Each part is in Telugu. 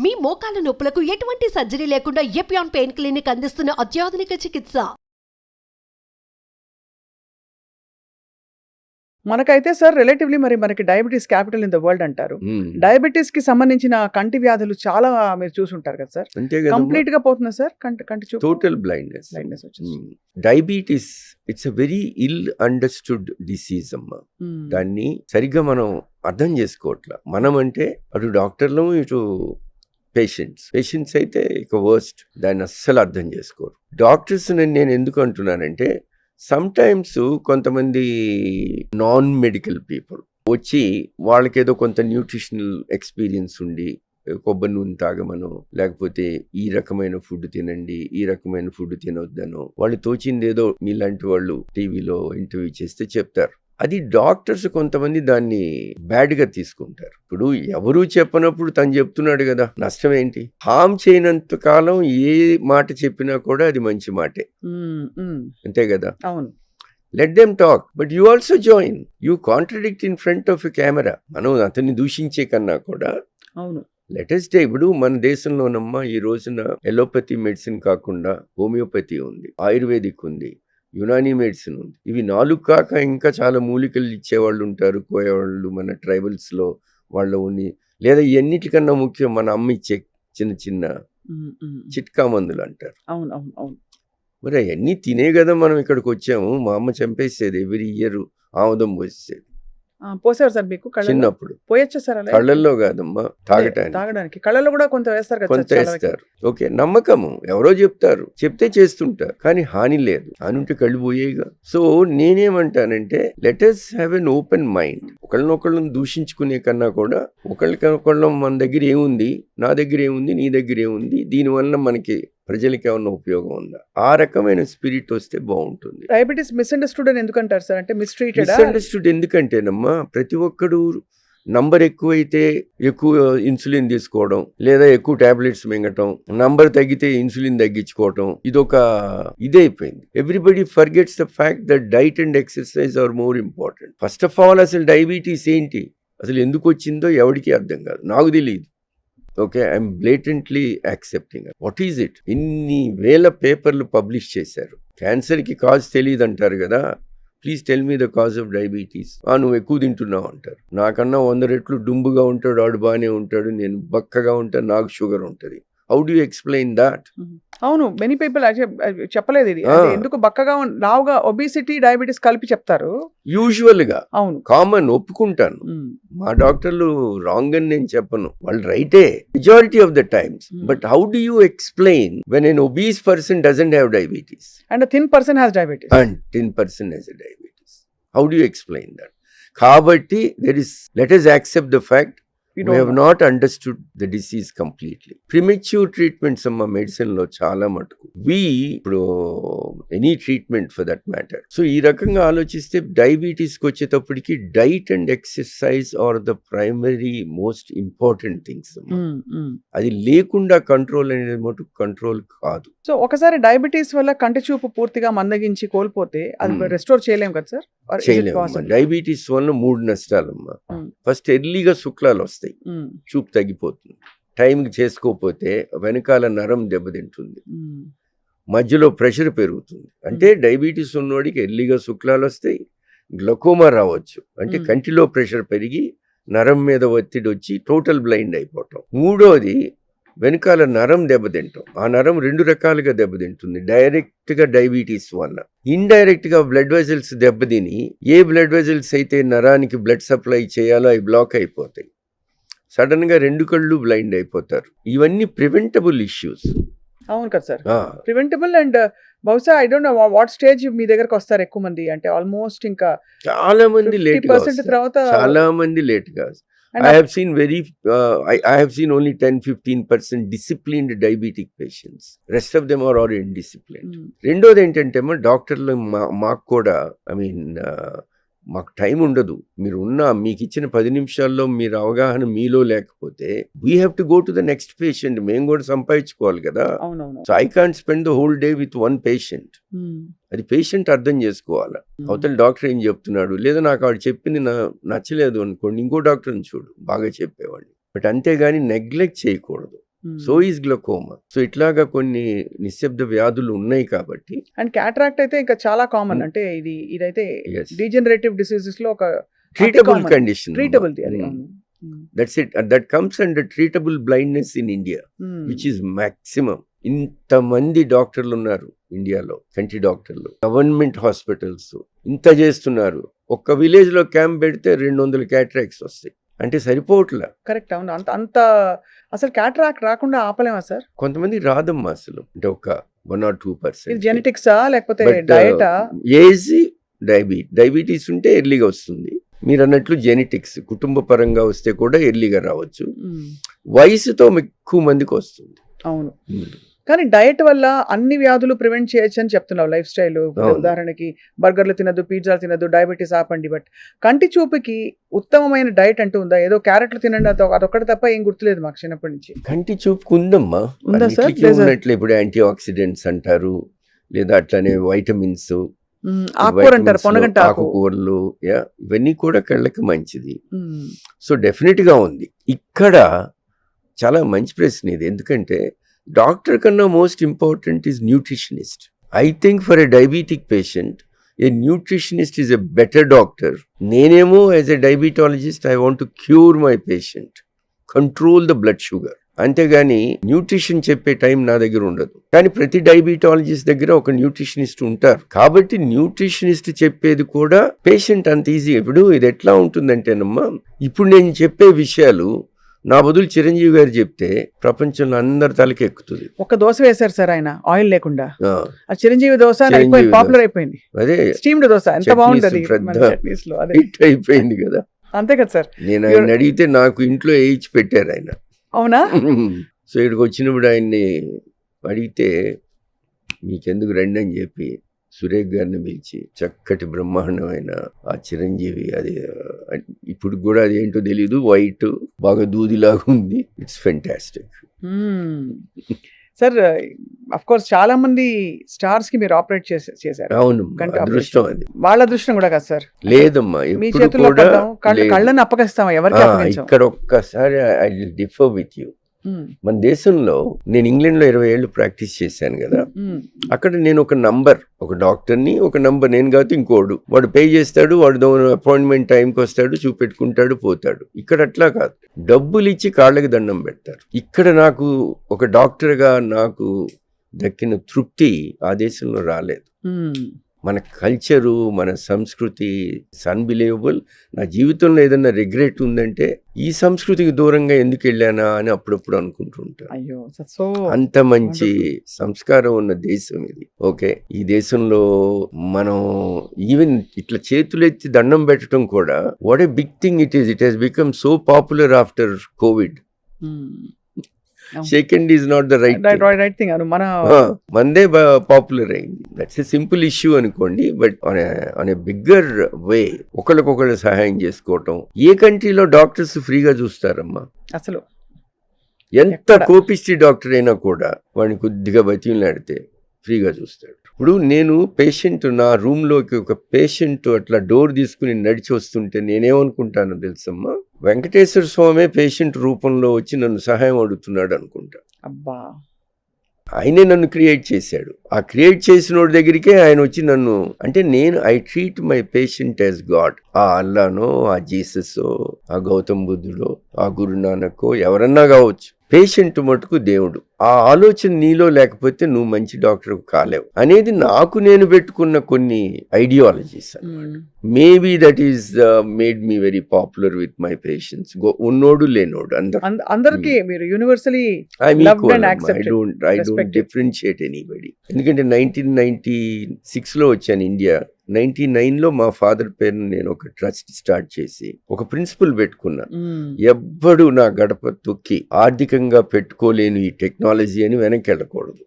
మీ మోకాల నొప్పులకు ఎటువంటి సర్జరీ లేకుండా ఎపియాన్ పెయిన్ క్లినిక్ అందిస్తున్న అత్యాధునిక చికిత్స. మనకైతే సార్ రిలేటివ్లీ మనకి diabetes capital in the world అంటారు. డయాబెటీస్ కి సంబంధించిన కంటి వ్యాధులు చాలా మీరు చూసుంటారు కదా సార్. అంతే కదా, కంప్లీట్ గా పోతుందా సార్ కంటి చూపు? టోటల్ బ్లైండ్నెస్ వచ్చింది. Diabetes it's a very ill understood disease అమ్మా. దాన్ని సరిగ్గా మనం అర్థం చేసుకోవట్లా. మనం అంటే అటు డాక్టర్లు ఇటు పేషెంట్స్ అయితే ఇక వర్స్ట్, దాన్ని అస్సలు అర్థం చేసుకోరు. డాక్టర్స్ నేను ఎందుకు అంటున్నానంటే, సమ్ టైమ్స్ కొంతమంది నాన్ మెడికల్ పీపుల్ వచ్చి వాళ్ళకేదో కొంత న్యూట్రిషనల్ ఎక్స్పీరియన్స్ ఉండి కొబ్బరి నూనె తాగమనో, లేకపోతే ఈ రకమైన ఫుడ్ తినండి, ఈ రకమైన ఫుడ్ తినొద్దనో, వాళ్ళు తోచిందేదో మీలాంటి వాళ్ళు టీవీలో ఇంటర్వ్యూ చేస్తే చెప్తారు. అది డాక్టర్స్ కొంతమంది దాన్ని బ్యాడ్ గా తీసుకుంటారు. ఇప్పుడు ఎవరూ చెప్పనప్పుడు తను చెప్తున్నాడు కదా, నష్టం ఏంటి? హామ్ చేయనంత కాలం ఏ మాట చెప్పినా కూడా అది మంచి మాటే, అంతే కదా. అవును. Let them talk, but you also join. You contradict in front of a camera. మనం అతన్ని దూషించే కన్నా కూడా అవును, లెటెస్ట్ డే. ఇప్పుడు మన దేశంలోనమ్మా ఈ రోజున ఎలోపతి మెడిసిన్ కాకుండా హోమియోపతి ఉంది, ఆయుర్వేదిక్ ఉంది, యునానీ మెడిసిన్ ఉంది. ఇవి 4 కాక ఇంకా చాలా మూలికలు ఇచ్చేవాళ్ళు ఉంటారు, కోయేవాళ్ళు మన ట్రైబల్స్లో వాళ్ళు ఉన్ని. లేదా ఇవన్నిటికన్నా ముఖ్యం మన అమ్మ ఇచ్చే చిన్న చిన్న చిట్కా మందులు అంటారు. అవును అవును అవును. మరి అవన్నీ తినే కదా మనం ఇక్కడికి వచ్చాము. మా అమ్మ చంపేసేది ఎవ్రీ ఇయర్, ఆముదం పోసేది పోసారు సార్ మీకు చిన్నప్పుడు. పోయొచ్చా సార్? అలా కళ్ళల్లో కాదమ్మా, తాగడానికి కళ్ళల్లో కూడా కొంత వేస్తారు కదా, కొంత వేస్తారు. ఓకే, నమ్మకము, ఎవరో చెప్తారు, చెప్తే చేస్తుంటారు, కానీ హాని లేదు. హాని ఉంటే కళ్ళు పోయేగా. సో నేనేమంటానంటే, let us have an open mind. ఒకళ్ళనొకళ్ళని దూషించుకునే కన్నా కూడా ఒకళ్ళ మన దగ్గర ఏముంది, నా దగ్గర ఏముంది, నీ దగ్గర ఏముంది, దీనివల్ల మనకి ప్రజలకి ఏమన్నా ఉపయోగం ఉందా, ఆ రకమైన స్పిరిట్ వస్తే బాగుంటుంది. డయాబెటీస్ మిస్అండర్స్టూడ్ అని ఎందుకంటారు సార్? అంటే మిస్అండర్స్టూడ్ ఎందుకంటేనమ్మా, ప్రతి ఒక్కడు నంబర్ ఎక్కువైతే ఎక్కువ ఇన్సులిన్ తీసుకోవడం, లేదా ఎక్కువ టాబ్లెట్స్ మింగటం, నంబర్ తగ్గితే ఇన్సులిన్ తగ్గించుకోవటం, ఇదొక ఇదైపోయింది. Everybody forgets the fact that diet and exercise are more important. First of all అసలు డయాబెటీస్ ఏంటి, అసలు ఎందుకు వచ్చిందో ఎవరికి అర్థం కాదు, నాకు తెలియదు. Okay, I'm blatantly accepting. What is it? ఇన్ని వేల పేపర్లు పబ్లిష్ చేశారు. క్యాన్సర్కి కాజ్ తెలియదు అంటారు కదా, please tell me the cause of diabetes. నువ్వు ఎక్కువ తింటున్నావు అంటారు. నాకన్నా 100 రెట్లు డుంబుగా ఉంటాడు, వాడు బాగానే ఉంటాడు, నేను బక్కగా ఉంటాను, నాకు షుగర్ ఉంటుంది. How do you explain that? అవును, మెనీ పీపుల్ చెప్పలేదు ఇది. ఎందుకు బక్కగా లావుగా ఒబిసిటీ డయాబెటీస్ కలిపి చెప్తారు యూజువల్ గా. అవును, కామన్, ఒప్పుకుంటాను. మా డాక్టర్లు రాంగ్ అని నేను చెప్పను, వాళ్ళు రైటే majority of the times. But how do you explain when an obese person doesn't have diabetes and thin person has diabetes and 10% has diabetes? How do you explain that? కాబట్టి let us accept the fact we have not understood the disease completely. Premature treatments అమ్మ మెడిసిన్ లో చాలా మటుకు ఇప్పుడు any treatment for that matter. So ఈ రకంగా ఆలోచిస్తే డయాబెటీస్కి వచ్చేటప్పటికి diet and exercise are the primary most important things. అది లేకుండా కంట్రోల్ అనేది మటుకు కంట్రోల్ కాదు. సో ఒకసారి డయాబెటీస్ వల్ల కంటి చూపు పూర్తిగా మందగించి కోల్పోతే అది రెస్టోర్ చేయలేం కదా సార్? చేయలేము. డయాబెటీస్ వల్ల 3 నష్టాలమ్మా. ఫస్ట్, ఎర్లీగా శుక్లాలు వస్తాయి, చూపు తగ్గిపోతుంది. టైంకి చేసుకోకపోతే వెనకాల నరం దెబ్బతింటుంది, మధ్యలో ప్రెషర్ పెరుగుతుంది. అంటే డయాబెటీస్ ఉన్నవాడికి ఎర్లీగా శుక్లాలు వస్తాయి, గ్లకోమా రావచ్చు, అంటే కంటిలో ప్రెషర్ పెరిగి నరం మీద ఒత్తిడి వచ్చి టోటల్ బ్లైండ్ అయిపోవటం. మూడోది, వెనకాల నరం దెబ్బతింటాం. ఆ నరం 2 రకాలుగా దెబ్బతింటుంది. డైరెక్ట్ గా డయాబెటీస్ వల్ల, ఇండైరెక్ట్ గా బ్లడ్ వెజల్స్ దెబ్బతిని, ఏ బ్లడ్ వెజల్స్ అయితే నరానికి బ్లడ్ సప్లై చేయాలో అవి బ్లాక్ అయిపోతాయి. సడన్ గా 2 కళ్ళు బ్లైండ్ అయిపోతారు. ఇవన్నీ ప్రివెంటబుల్ ఇష్యూస్. అవును కదా సార్, ప్రివెంటబుల్. అండ్ బహుశా I don't know what stage మీ దగ్గరకు వస్తారు ఎక్కువ మంది, అంటే ఆల్మోస్ట్ ఇంకా చాలా మంది లేట్ గా, తర్వాత చాలా మంది లేట్ గా. I have seen only 10-15% disciplined diabetic patients. Rest of them are indisciplined. రెండోది ఏంటంటే డాక్టర్లు మాకు కూడా మాకు టైం ఉండదు. మీకు ఇచ్చిన 10 నిమిషాల్లో మీరు అవగాహన మీలో లేకపోతే we have to go to the next patient. మేము కూడా సంపాదించుకోవాలి కదా. So I can't spend the whole day with 1 patient. అది పేషెంట్ అర్థం చేసుకోవాలి. అవతల డాక్టర్ ఏం చెప్తున్నాడు, లేదా నాకు వాడు చెప్పింది నచ్చలేదు అనుకోండి, ఇంకో డాక్టర్ని చూడు, బాగా చెప్పేవాడిని. బట్ అంతేగాని నెగ్లెక్ట్ చేయకూడదు. So is glaucoma. సో ఇట్లాగా కొన్ని నిశ్శబ్ద వ్యాధులు ఉన్నాయి కాబట్టి. అండ్ క్యాటరాక్ట్ అయితే ఇంకా చాలా కామన్. అంటే ఇదైతే డీజనరేటివ్ డిసీజెస్ లో ఒక treatable condition. Treatable. That's it. That comes under treatable blindness in India, which is maximum. ఇంతమంది డాక్టర్లు ఉన్నారు ఇండియాలో, కంటి డాక్టర్లు, గవర్నమెంట్ హాస్పిటల్స్ ఇంత చేస్తున్నారు. ఒక్క విలేజ్ లో క్యాంప్ పెడితే 200 క్యాటరాక్ట్స్ వస్తాయి. అంటే సరిపోవట్లా. కరెక్ట్. అవును. అంత అసలు క్యాటరాక్ట్ రాకుండా ఆపలేమా సార్? కొంతమంది రాదమ్మా అసలు. అంటే ఒక 1 or 2%. జెనెటిక్సా లేకపోతే డయటా? ఏజ్, డయాబెటీస్ ఉంటే ఎర్లీగా వస్తుంది. మీరు అన్నట్లు జెనెటిక్స్ కుటుంబ పరంగా వస్తే కూడా ఎర్లీగా రావచ్చు. వయసుతో ఎక్కువ మందికి వస్తుంది. అవును. కానీ డయట్ వల్ల అన్ని వ్యాధులు ప్రివెంట్ చేయొచ్చు అని చెప్తున్నావు. లైఫ్ స్టైల్ ఉదాహరణకి బర్గర్లు తినద్దు, పిజ్జాలు తినద్దు, డయాబెటీస్ ఆపండి. బట్ కంటి చూపుకి ఉత్తమమైన డయట్ అంటూ ఉందా? ఏదో క్యారెట్లు తినండి అదొక్కటి తప్ప ఏం గుర్తులేదు మాకు చిన్నప్పటి నుంచి. కంటి చూపుకు ఉందమ్మా. ఉందా సార్? ఉన్నట్లు ఇప్పుడు యాంటీ ఆక్సిడెంట్స్ అంటారు, లేదా అట్లానే వైటమిన్స్, ఆకుకూర అంటారు, పొనగంట ఆకుకూరలు, ఇవన్నీ కూడా కళ్ళకి మంచిది. సో డెఫినెట్ గా ఉంది. ఇక్కడ చాలా మంచి ప్రశ్న ఇది. ఎందుకంటే డాక్టర్ కన్నా most important is nutritionist. I think for a diabetic patient a nutritionist is a better doctor. నేనేమో as a diabetologist I want to cure my patient, control the blood sugar. అంతేగాని న్యూట్రిషన్ చెప్పే టైం నా దగ్గర ఉండదు. కానీ ప్రతి డయాబెటాలజిస్ట్ దగ్గర ఒక న్యూట్రిషనిస్ట్ ఉంటారు. కాబట్టి న్యూట్రిషనిస్ట్ చెప్పేది కూడా పేషెంట్ అంత ఈజీ. ఇప్పుడు ఇది ఎట్లా ఉంటుందంటేనమ్మా, ఇప్పుడు నేను చెప్పే విషయాలు నా బదులు చిరంజీవి గారు చెప్తే ప్రపంచంలో అందరి తలకి ఎక్కుతుంది. ఒక దోశ వేశారు సార్ ఆయన ఆయిల్ లేకుండా. చిరంజీవి దోశ పాపులర్ అయిపోయింది. అదే స్టీమ్డ్ దోశ ఎంత బాగుంటది, హిట్ అయిపోయింది కదా. అంతే కదా సార్. నేను ఆయన అడిగితే నాకు ఇంట్లో వేయించి పెట్టారు ఆయన. అవునా? సో ఇక్కడికి వచ్చినప్పుడు ఆయన్ని అడిగితే మీకెందుకు రండి అని చెప్పి సురేఖ్ గారిని పిలిచి చక్కటి బ్రహ్మాండమైన ఆ చిరంజీవి, అది ఇప్పుడు కూడా అది ఏంటో తెలీదు, వైట్ బాగా దూదిలాగా ఉంది. It's fantastic. Sir of course చాలా మంది స్టార్స్ కి మీరు ఆపరేట్ చేశారు. అవును, అదృష్టం అది. వాళ్ళ అదృష్టం కూడా కాదు సార్. లేదమ్మా, మీ చేతుల్లో కళ్ళని అప్పగిస్తామా? ఎవరికి అప్పగించాం? ఇక్కడ ఒక్కసారి I will differ with you. మన దేశంలో నేను ఇంగ్లాండ్ లో 20 ఏళ్ళు ప్రాక్టీస్ చేశాను కదా. అక్కడ నేను ఒక డాక్టర్ని, ఒక నంబర్, నేను కాదు ఇంకోడు, వాడు పే చేస్తాడు, వాడు అపాయింట్మెంట్ టైంకి వస్తాడు, చూపెట్టుకుంటాడు, పోతాడు. ఇక్కడ అట్లా కాదు, డబ్బులు ఇచ్చి కాళ్ళకి దండం పెడతారు. ఇక్కడ నాకు ఒక డాక్టర్గా నాకు దక్కిన తృప్తి ఆ దేశంలో రాలేదు. మన కల్చరు, మన సంస్కృతి అన్బిలీవబుల్. నా జీవితంలో ఏదైనా రిగ్రెట్ ఉందంటే ఈ సంస్కృతికి దూరంగా ఎందుకు వెళ్ళానా అని అప్పుడప్పుడు అనుకుంటుంటాను. అంత మంచి సంస్కారం ఉన్న దేశం ఇది. ఓకే, ఈ దేశంలో మనం ఈవెన్ ఇట్లా చేతులెత్తి దండం పెట్టడం కూడా what a big thing it is. It has become so popular after Covid. Second is not the right thing. మందే పాపులర్ అయింది. దట్స్ ఎ సింపుల్ ఇష్యూ అనుకోండి. But on a bigger way ఒకళ్ళకొకళ్ళు సహాయం చేసుకోవటం. ఏ కంట్రీలో డాక్టర్స్ ఫ్రీగా చూస్తారమ్మా? అసలు ఎంత కోపిస్టి డాక్టర్ అయినా కూడా వాడిని కొద్దిగా బతిలాడితే ఫ్రీగా చూస్తాడు. ఇప్పుడు నేను పేషెంట్, నా రూమ్లోకి ఒక పేషెంట్ అట్లా డోర్ తీసుకుని నడిచి వస్తుంటే నేనేమనుకుంటానో తెలుసమ్మా, వెంకటేశ్వర స్వామి పేషెంట్ రూపంలో వచ్చి నన్ను సహాయం అడుగుతున్నాడు అనుకుంటా. అబ్బా, ఆయనే నన్ను క్రియేట్ చేశాడు. ఆ క్రియేట్ చేసిన వాడి దగ్గరికే ఆయన వచ్చి నన్ను, అంటే నేను I treat my patient as God. ఆ అల్లానో, ఆ జీసస్, ఆ గౌతమ్ బుద్ధుడో, ఆ గురునానకో ఎవరన్నా కావచ్చు, పేషెంట్ మటుకు దేవుడు. ఆ ఆలోచన నీలో లేకపోతే నువ్వు మంచి డాక్టర్ కాలేవు అనేది నాకు నేను పెట్టుకున్న కొన్ని ideologies. Maybe that is made me very popular with my patients. ఉన్నోడు లేనోడు అందరికి ఐ డోంట్ డిఫరెన్షియేట్ ఎనీబడి. ఎందుకంటే 1996లో వచ్చాను ఇండియా. 99లో మా ఫాదర్ పేరును నేను ఒక ట్రస్ట్ స్టార్ట్ చేసి ఒక ప్రిన్సిపల్ పెట్టుకున్నా, ఎవ్వడు నా గడప తొక్కి ఆర్థికంగా పెట్టుకోలేని ఈ టెక్నాలజీ అని వెనక్కి వెళ్ళకూడదు.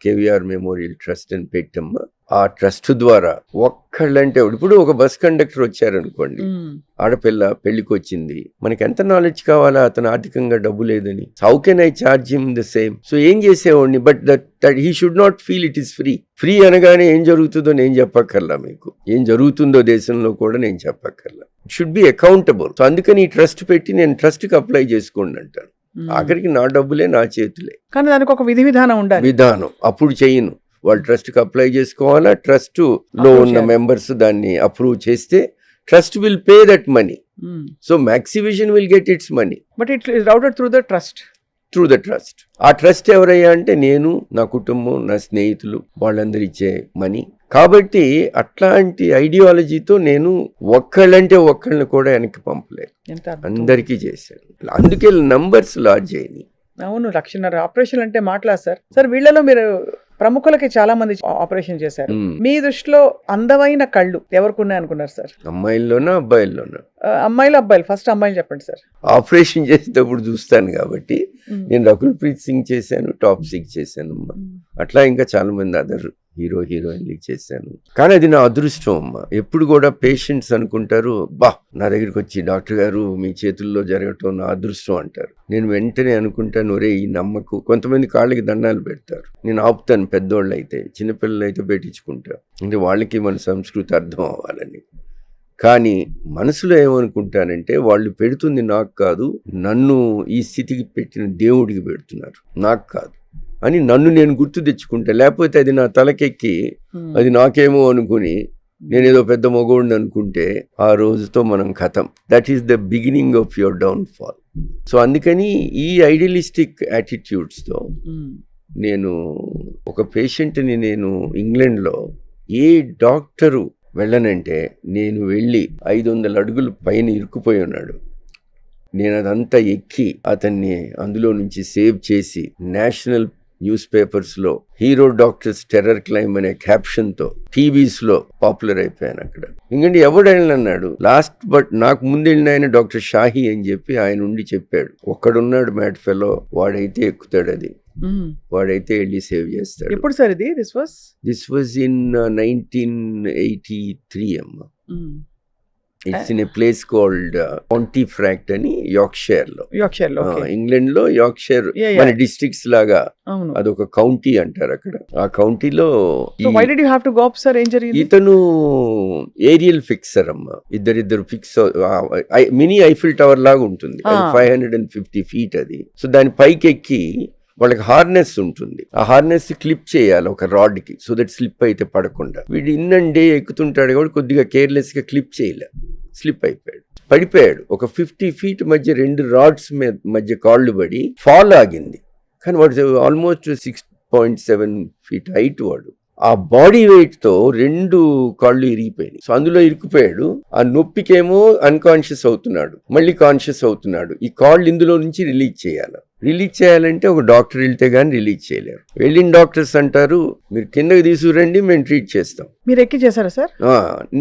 కేవీఆర్ మెమోరియల్ ట్రస్ట్ అని పెట్టమ్మా. ఆ ట్రస్ట్ ద్వారా ఒక్కళ్ళంటే, ఇప్పుడు ఒక బస్ కండక్టర్ వచ్చారనుకోండి, ఆడపిల్ల పెళ్లికి వచ్చింది, మనకి ఎంత నాలెడ్జ్ కావాలా, అతను ఆర్థికంగా డబ్బు లేదని. How can I charge him the same? So ఏం చేసేవాడిని, but that he should not feel it is free. Free అనగానే ఏం జరుగుతుందో నేను చెప్పక్కర్లా, మీకు ఏం జరుగుతుందో దేశంలో కూడా నేను చెప్పక్కర్లా. It should be accountable. So అందుకని ఈ ట్రస్ట్ పెట్టి నేను ట్రస్ట్కి అప్లై చేసుకోండి అంటాను. ఆఖరికి నా డబ్బులే నా చేతులే. కానీ దానికి ఒక విధి విధానం ఉండాలి. విధానం అప్పుడు చెయ్యను. వాళ్ళు ట్రస్ట్కి అప్లై చేసుకోవాలా, ట్రస్ట్ లో ఉన్న మెంబర్స్ దాన్ని అప్రూవ్ చేస్తే trust will pay that money. So Maxivision will get it's money but it is routed through the trust. Through the trust. ఆ ట్రస్ట్ ఎవరయ్యా అంటే నేను, నా కుటుంబం, నా స్నేహితులు, వాళ్ళందరూ ఇచ్చే మనీ. కాబట్టి అట్లాంటి ఐడియాలజీతో నేను ఒక్కళ్ళంటే ఒక్కళ్ళని కూడా వెనక్కి పంపలేదు, అందరికీ చేశాను. అందుకే నంబర్స్ లార్జ్ అయ్యి. అవును, 1,50,000 ఆపరేషన్ అంటే మాట్లా సార్. సార్ వీళ్ళలో మీరు ప్రముఖులకి చాలా మంది ఆపరేషన్ చేశారు. మీ దృష్టిలో అందమైన కళ్ళు ఎవరికి ఉన్నాయి అనుకున్నారు సార్? అమ్మాయిల్లోనా అబ్బాయిల్లోనా? అమ్మాయిలు అబ్బాయిలు. ఫస్ట్ అమ్మాయిలు చెప్పండి సార్. ఆపరేషన్ చేసేటప్పుడు చూస్తాను కాబట్టి నేను రకుల్ ప్రీత్ సింగ్ చేశాను, టాప్ 6 చేశాను అమ్మా. అట్లా ఇంకా చాలా మంది అదర్ హీరోయిన్లు చేశాను. కానీ అది నా అదృష్టం అమ్మా. ఎప్పుడు కూడా పేషెంట్స్ అనుకుంటారు, బా నా దగ్గరికి వచ్చి డాక్టర్ గారు మీ చేతుల్లో జరగటం నా అదృష్టం అంటారు. నేను వెంటనే అనుకుంటాను, ఒరే ఈ నమ్మకు. కొంతమంది కాళ్ళకి దండాలు పెడతారు, నేను ఆపుతాను. పెద్దోళ్ళు అయితే, చిన్నపిల్లలు అయితే పెట్టించుకుంటా, అంటే వాళ్ళకి మన సంస్కృతి అర్థం అవ్వాలని. కానీ మనసులో ఏమనుకుంటానంటే వాళ్ళు పెడుతుంది నాకు కాదు, నన్ను ఈ స్థితికి పెట్టిన దేవుడికి పెడుతున్నారు, నాకు కాదు అని నన్ను నేను గుర్తు తెచ్చుకుంటా. లేకపోతే అది నా తలకెక్కి అది నాకేమో అనుకుని నేనేదో పెద్ద మగోడిని అనుకుంటే ఆ రోజుతో మనం ఖతం. That is the beginning of your down fall. So అందుకని ఈ ఐడియలిస్టిక్ యాటిట్యూడ్స్తో నేను ఒక పేషెంట్ని, నేను ఇంగ్లాండ్లో ఏ డాక్టరు వెళ్ళనంటే నేను వెళ్ళి 500 అడుగులు పైన ఇరుక్కుపోయి ఉన్నాడు. నేను అదంతా ఎక్కి అతన్ని అందులో నుంచి సేవ్ చేసి నేషనల్ న్యూస్ పేపర్స్లో హీరో డాక్టర్స్ టెర్రర్ క్లైమ్ అనే క్యాప్షన్తో టీవీస్లో పాపులర్ అయిపోయాను అక్కడ. ఎందుకంటే ఎవడైనా అన్నాడు, లాస్ట్ బట్ నాకు ముందు వెళ్ళిన ఆయన డాక్టర్ షాహీ అని చెప్పి ఆయన ఉండి చెప్పాడు, ఒక్కడున్నాడు మ్యాడ్ ఫెలో, వాడైతే ఎక్కుతాడు, అది వాడైతే వెళ్ళి సేవ్ చేస్తాడు. ఎప్పుడు సార్ ఇది? దిస్ వాజ్ ఇన్ 1983 అమ్మా. It's in a place called Pontefract అని యార్క్షైర్ లో, ఇంగ్లాండ్ లో. యార్క్షైర్ మన డిస్ట్రిక్ట్స్ లాగా అదొక కౌంటీ అంటారు అక్కడ. ఆ కౌంటీలో ఇతను ఏరియల్ ఫిక్సర్ అమ్మా. ఇద్దరిద్దరు ఫిక్స్, మినీ ఐఫిల్ టవర్ లాగా ఉంటుంది, 550 feet అది. సో దాని పైకి ఎక్కి వాళ్ళకి హార్నెస్ ఉంటుంది, ఆ హార్నెస్ క్లిప్ చేయాలి ఒక రాడ్ కి, సో దట్ స్లిప్ అయితే పడకుండా. వీడు ఇన్నండే ఎక్కుతుంటాడు కాబట్టి కొద్దిగా కేర్లెస్ గా క్లిప్ చేయలే, స్లిప్ అయిపోయాడు, పడిపోయాడు. ఒక 50 feet మధ్య 2 రాడ్స్ మధ్య కాళ్ళు పడి ఫాల్ ఆగింది. కానీ వాడు ఆల్మోస్ట్ 6.7 feet హైట్. వాడు ఆ బాడీ వెయిట్ తో 2 కాళ్ళు ఇరిగిపోయినాయి. సో అందులో ఇరుక్కుపోయాడు. ఆ నొప్పికేమో అన్కాన్షియస్ అవుతున్నాడు, మళ్ళీ కాన్షియస్ అవుతున్నాడు. ఈ కాళ్ళు ఇందులో నుంచి రిలీజ్ చేయాలంటే ఒక డాక్టర్ వెళ్తే గానీ రిలీజ్ చేయలేరు. వెళ్ళిన డాక్టర్స్ అంటారు, మీరు కిందకి తీసుకురండి, మేము ట్రీట్ చేస్తాం. మీరు ఎక్కి చేశారా సార్?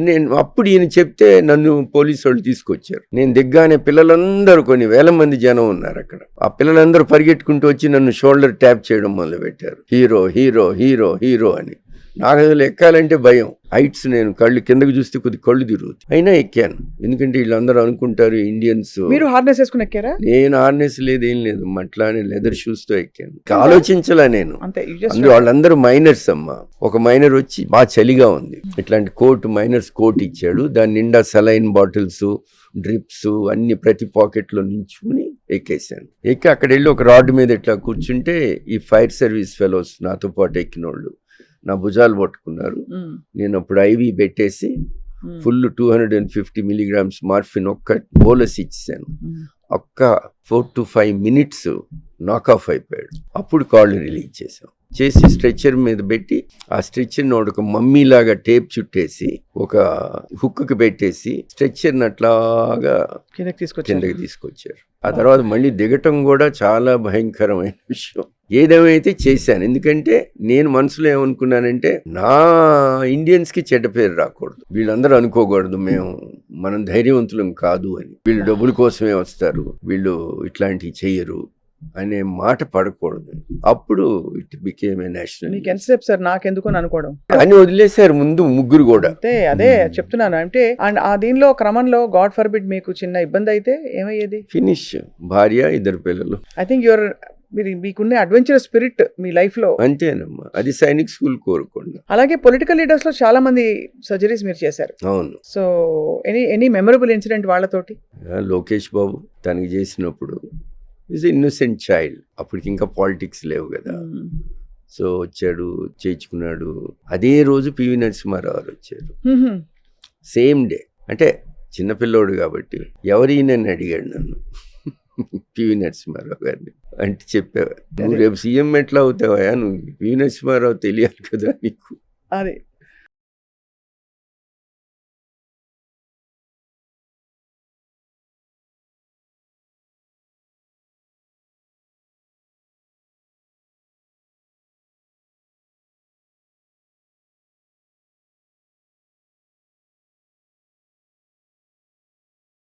నేను అప్పుడు ఈయన చెప్తే నన్ను పోలీసు వాళ్ళు తీసుకొచ్చారు. నేను దిగ్గానే పిల్లలందరూ, కొన్ని వేల మంది జనం ఉన్నారు అక్కడ, ఆ పిల్లలందరూ పరిగెట్టుకుంటూ వచ్చి నన్ను షోల్డర్ ట్యాప్ చేయడం మొదలు పెట్టారు, హీరో హీరో హీరో హీరో అని. నాకు అసలు ఎక్కాలంటే భయం, హైట్స్. నేను కళ్ళు కిందకి చూస్తే కొద్ది కళ్ళు తిరుగుతాయి, అయినా ఎక్కాను. ఎందుకంటే వీళ్ళందరూ అనుకుంటారు ఇండియన్స్. మీరు హార్నెస్ వేసుకుని ఎక్కారా? నేను హార్నెస్ లేదు, ఏం లేదు, అట్లానే లెదర్ షూస్ తో ఎక్కాను. ఆలోచించలా నేను. వాళ్ళందరూ మైనర్స్ అమ్మా. ఒక మైనర్ వచ్చి బాగా చలిగా ఉంది, ఇట్లాంటి కోట్, మైనర్స్ కోట్ ఇచ్చాడు. దాని నిండా సెలైన్ బాటిల్స్, డ్రిప్స్ అన్ని ప్రతి పాకెట్ లో నించుకుని ఎక్కేసాను. ఎక్కి అక్కడ వెళ్ళి ఒక రాడ్ మీద ఇట్లా కూర్చుంటే ఈ ఫైర్ సర్వీస్ ఫెలోస్ నాతో పాటు ఎక్కిన వాళ్ళు నా భుజాలు పట్టుకున్నారు. నేను అప్పుడు ఐవి పెట్టేసి ఫుల్ 250 milligrams మార్ఫిన్ ఒక్క బోలస్ ఇచ్చాను. ఒక్క 4 to 5 minutes నాక్ ఆఫ్ అయిపోయాడు. అప్పుడు కాళ్ళు రిలీజ్ చేసి స్ట్రెచ్చర్ మీద పెట్టి, ఆ స్ట్రెచ్చర్ ఒక మమ్మీ లాగా టేప్ చుట్టేసి ఒక హుక్కి పెట్టేసి స్ట్రెచ్చర్ని అట్లాగా కిందకి తీసుకొచ్చారు. ఆ తర్వాత మళ్ళీ దిగటం కూడా చాలా భయంకరమైన విషయం. ఏదేమైతే చేశాను, ఎందుకంటే నేను మనసులో ఏమనుకున్నానంటే నా ఇండియన్స్ కి చెడ్డ పేరు రాకూడదు, వీళ్ళందరూ అనుకోకూడదు మనం ధైర్యవంతులం కాదు అని, వీళ్ళు డబ్బుల కోసమే వస్తారు, వీళ్ళు ఇట్లాంటివి చెయ్యరు అనే మాట పడకూడదు. అప్పుడు ఇట్ బికేమ్ ఏ నేషనల్. మీకు ఎంతసేపు సార్ నాకెందుకు అనుకోవడం అని వదిలేశారు ముందు ముగ్గురు కూడా. అదే చెప్తున్నాను. అంటే ఆ దీనిలో క్రమంలో గాడ్ ఫర్బిడ్ మీకు చిన్న ఇబ్బంది అయితే ఏమయ్యేది? ఫినిష్. భార్య, 2 పిల్లలు. ఐ థింక్ మీకున్న అడ్వెంచరస్ స్పిరిట్ మీ లైఫ్ లో. అంతేనమ్మా, అది సైనిక్ స్కూల్ కోరుకోండి. అలాగే పొలిటికల్ లీడర్స్ లో చాలా మంది సర్జరీస్ మీరు చేశారు. అవును. సో ఎనీ మెమరబుల్ ఇన్సిడెంట్ వాళ్ళతోటి? లోకేష్ బాబు తనకి చేసినప్పుడు ఈజ్ ఇన్నోసెంట్ చైల్డ్. అప్పటికి ఇంకా పాలిటిక్స్ లేవు కదా. సో వచ్చాడు, చేయించుకున్నాడు. అదే రోజు పివి నరసింహారావు గారు వచ్చారు, సేమ్ డే. అంటే చిన్నపిల్లోడు కాబట్టి ఎవరైనా అడిగాడు నన్ను పివి నరసింహారావు గారిని. అంటే చెప్పావా, నువ్వు రేపు సీఎం ఎట్లా అవుతావా, నువ్వు పివి నరసింహారావు తెలియాలి కదా నీకు. అది